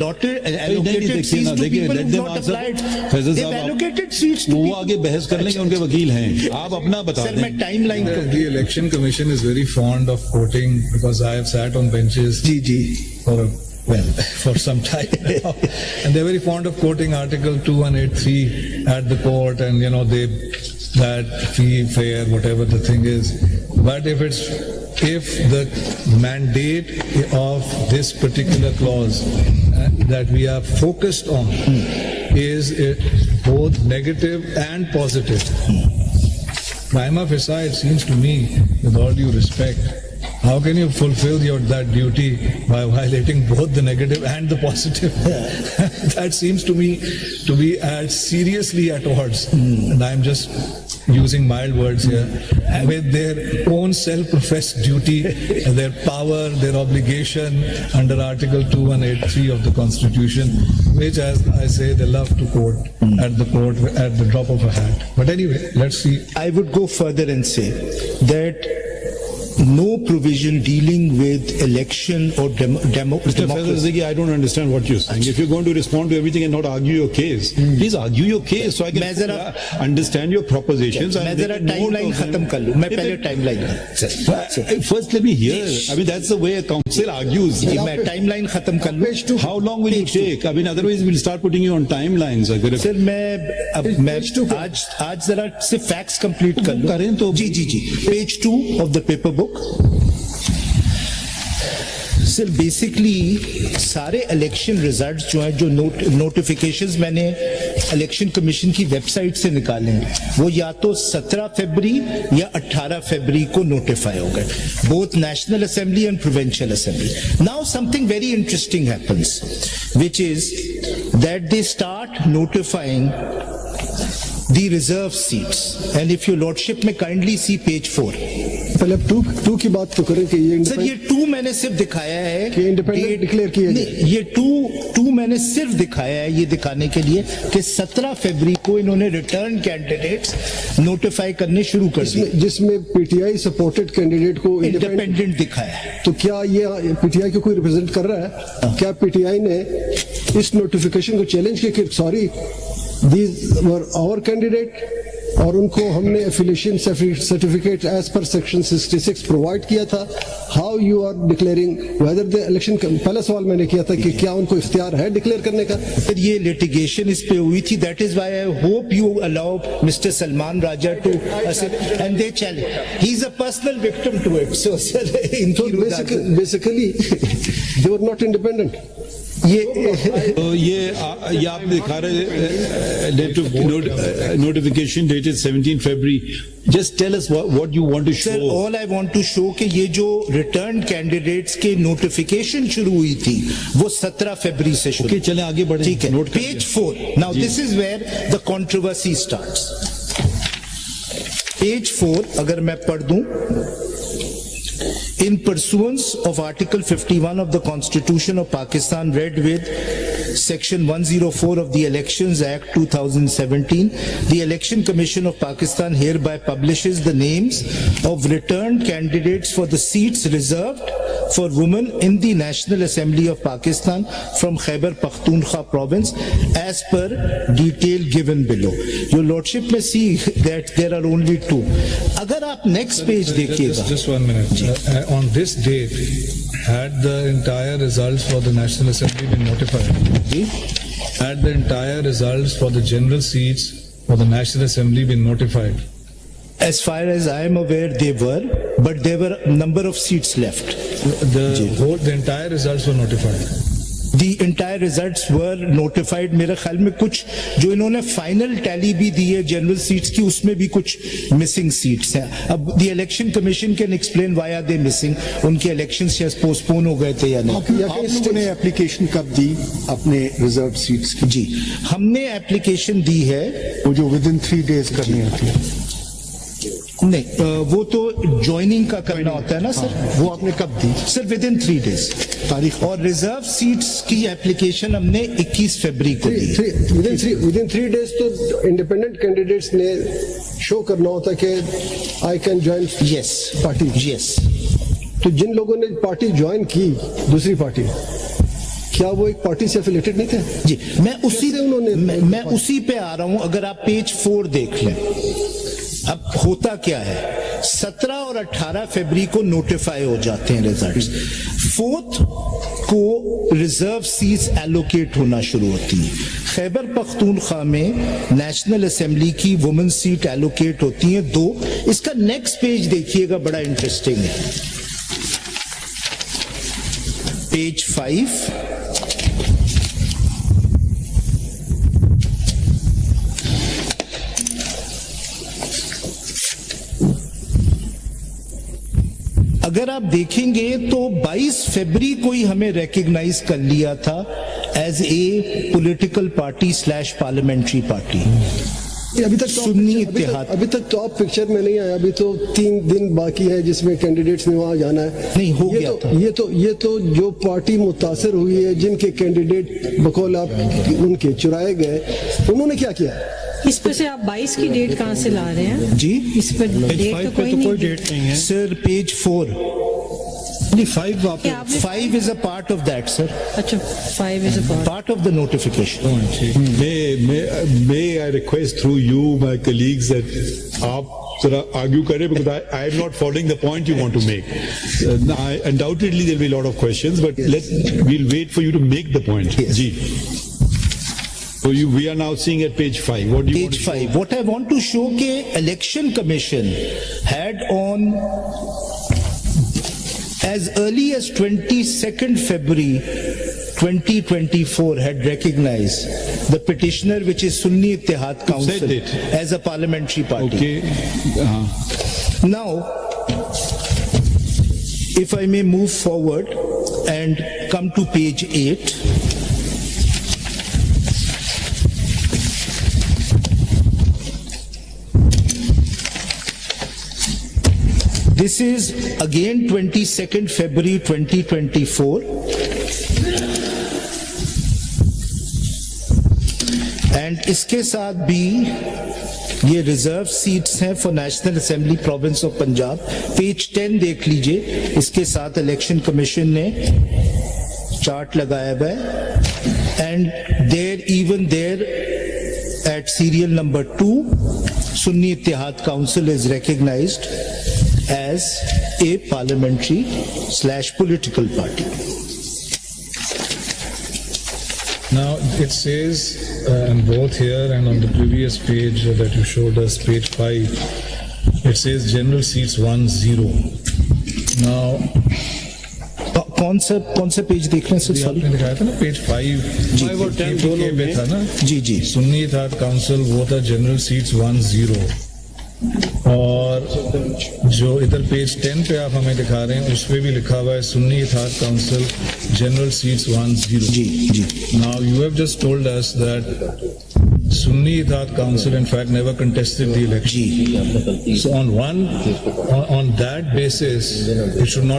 allocated seats to people who not applied. They've allocated seats to वो आगे बहस कर लेंगे, उनके वकील हैं, आप अपना बता Sir, दें। मैं timeline The Election Commission is very fond of quoting, because I have sat on benches for some time now, and they're very fond of quoting Article 2183 at the court, and that fee, fair, whatever the thing is. But if the mandate of this particular clause that we are focused on is both negative and positive, prima facie, it seems to me, with all due respect, how can you fulfill that duty by violating both the negative and the positive? That seems to me to be as seriously at odds, and I'm just using mild words here, with their own self-professed duty, their power, their obligation under Article 2183 of the Constitution, which, as I say, they love to quote at the drop of a hat. But anyway, let's see. I would go further and say that no provision dealing with election or Mr. democracy. Fazal, I don't understand what you're saying. If you're going to respond to everything and not argue your case, please argue your case so I can understand your propositions. मैं जरा timeline खत्म कर लूं. मैं पहले timeline First, let me hear. I mean, that's the way a council argues. मैं timeline खत्म कर लूं. How long will you take? I mean, otherwise we'll start putting you on timelines. Sir, मैं आज जरा से facts complete कर लूं. करें तो जी. Page 2 of the paper book. Sir basically सारे इलेक्शन रिजल्ट्स जो हैं, जो नोटिफिकेशंस मैंने इलेक्शन कमीशन की वेबसाइट से निकाले हैं, वो या तो 17 फरवरी या 18 फरवरी को नोटिफाई हो गए, both national assembly and provincial assembly. Now something very interesting happens, which is that they start notifying the reserve seats, and if your lordship may kindly see page 4. पहले टू की बात तो करें कि ये सर ये 2 मैंने सिर्फ दिखाया है कि इंडिपेंडेंट डिक्लेयर किया गया. ये 2 मैंने सिर्फ दिखाया है ये दिखाने के लिए कि 17 फरवरी को इन्होंने रिटर्न कैंडिडेट्स नोटिफाई करने शुरू कर दिए, जिसमें पीटीआई सपोर्टेड कैंडिडेट को इंडिपेंडेंट दिखाया है. तो क्या ये पीटीआई को कोई रिप्रेजेंट कर रहा है? क्या पीटीआई ने इस नोटिफिकेशन को चैलेंज किया कि sorry these were our candidate और उनको हमने एफिलिएशन सर्टिफिकेट एज पर सेक्शन 66 प्रोवाइड किया था? How you are declaring whether the election? पहला सवाल मैंने किया था कि क्या उनको इख्तियार है डिक्लेयर करने का? सर ये लिटिगेशन इस पे हुई थी, that is why I hope you allow mister Salman Raja to and they challenge, he is a personal victim to it. So sir basically they were not independent. ये आप दिखा रहे नोटिफिकेशन डेटेड 17 फरवरी. Just tell us what you want to show. Sir all I want to show कि ये जो return candidates के notification शुरू हुई थी वो 17 फरवरी से शुरू. ओके चलें आगे बढ़ें. ठीक है. Page 4. Now this is where the controversy starts. Page 4 अगर मैं पढ़ दूं, in pursuance of Article 51 of the Constitution of Pakistan, read with Section 104 of the Elections Act 2017, the Election Commission of Pakistan hereby publishes the names of returned candidates for the seats reserved for women in the National Assembly of Pakistan from Khyber Pakhtunkhwa province as per detail given below. Your Lordship may see that there are only 2. अगर आप next page देखिएगा. Just 1 minute. On this date, had the entire results for the National Assembly been notified? Had the entire results for the general seats for the National Assembly been notified? As far as I am aware, they were, but there were a number of seats left. The entire results were notified. The entire results were notified. मेरे ख्याल में कुछ जो इन्होंने final tally भी दी है general seats की, उसमें भी कुछ मिसिंग सीट्स हैं. अब the election commission can explain why are they missing. उनके इलेक्शंस पोस्टपोन हो गए थे या नहीं? आप लोगों ने एप्लीकेशन कब दी अपने रिजर्व सीट्स की? जी हमने एप्लीकेशन दी है, वो जो विद इन 3 days करनी होती है. नहीं वो तो ज्वाइनिंग का करना होता है ना सर. वो आपने कब दी? सर विद इन 3 days तारीख. और रिजर्व सीट्स की एप्लीकेशन हमने 21 फरवरी को दी. विद इन 3 days तो इंडिपेंडेंट कैंडिडेट्स ने शो करना होता कि I can join party. Yes. तो जिन लोगों ने पार्टी ज्वाइन की, दूसरी पार्टी क्या वो एक पार्टी से एफिलेटेड नहीं थे? जी, मैं कैसे उन्होंने- मैं उसी पे आ रहा हूं। अगर आप पेज 4 देख लें, अब होता क्या है, 17 और 18 फरवरी को नोटिफाई हो जाते हैं रिजल्ट्स। 4th को रिजर्व सीट्स एलोकेट होना शुरू होती है। खैबर पख्तूनख्वा में नेशनल असेंबली की वुमेन सीट एलोकेट होती हैं 2। इसका नेक्स्ट पेज देखिएगा, बड़ा इंटरेस्टिंग है, पेज 5। अगर आप देखेंगे तो 22 फरवरी को ही हमें रिकॉग्नाइज कर लिया था as a political party / parliamentary party. ये अभी तक सुन्नी इत्तेहाद। अभी तक टॉप पिक्चर में नहीं आया। अभी तो 3 दिन बाकी है जिसमें कैंडिडेट्स ने वहां जाना है। नहीं, हो गया था। ये तो जो पार्टी मुतासर हुई है, जिनके कैंडिडेट बकौल आप उनके चुराए गए, उन्होंने क्या किया? इस पर से आप 22 की डेट कहाँ से ला रहे हैं? जी, इस पर डेट तो कोई नहीं। डेट नहीं है सर, पेज 4। नहीं, 5 आप क्या आपने 5 is a part of that, sir. अच्छा 5 is a Part of the notification. may I request through you, my colleagues, that आप जरा argue करें, because I am not following the point you want to make. Undoubtedly there will be a lot of questions, but we'll wait for you to make the point. Yes. Ji. So we are now seeing at page 5. What do you want Page to show? 5. What I want to show कि election commission had on as early as 22nd February 2024 had recognized the petitioner, which is Sunni Ittihad Council, said it? as a parliamentary party. Okay. Now, if I may move forward and come to page 8. This is again 22nd February 2024. And इसके साथ भी ये reserve seats हैं for national assembly province of Punjab. Page 10 देख लीजिए, इसके साथ election commission ने चार्ट लगाया हुआ है। And there at serial number 2, Sunni Ittehad Council is recognised as a parliamentary / political party. Now it says, both here and on the previous page that you showed us, page 5, it says general seats 1-0. Now कौन सा page देख रहे हैं sir? ये sorry आपने दिखाया था ना, पेज 5 5 और 10 दोनों में था ना। जी जी। सुन्नी इत्तेहाद काउंसिल वो था जनरल सीट्स 1-0, और जो इधर पेज 10 पे आप हमें दिखा रहे हैं उस पे भी लिखा हुआ है Sunni Ittehad Council general seats 1-0। जी जी। Now you have just told us that Sunni Ittihad Council in fact never contested the election. जी। So on that basis, it should not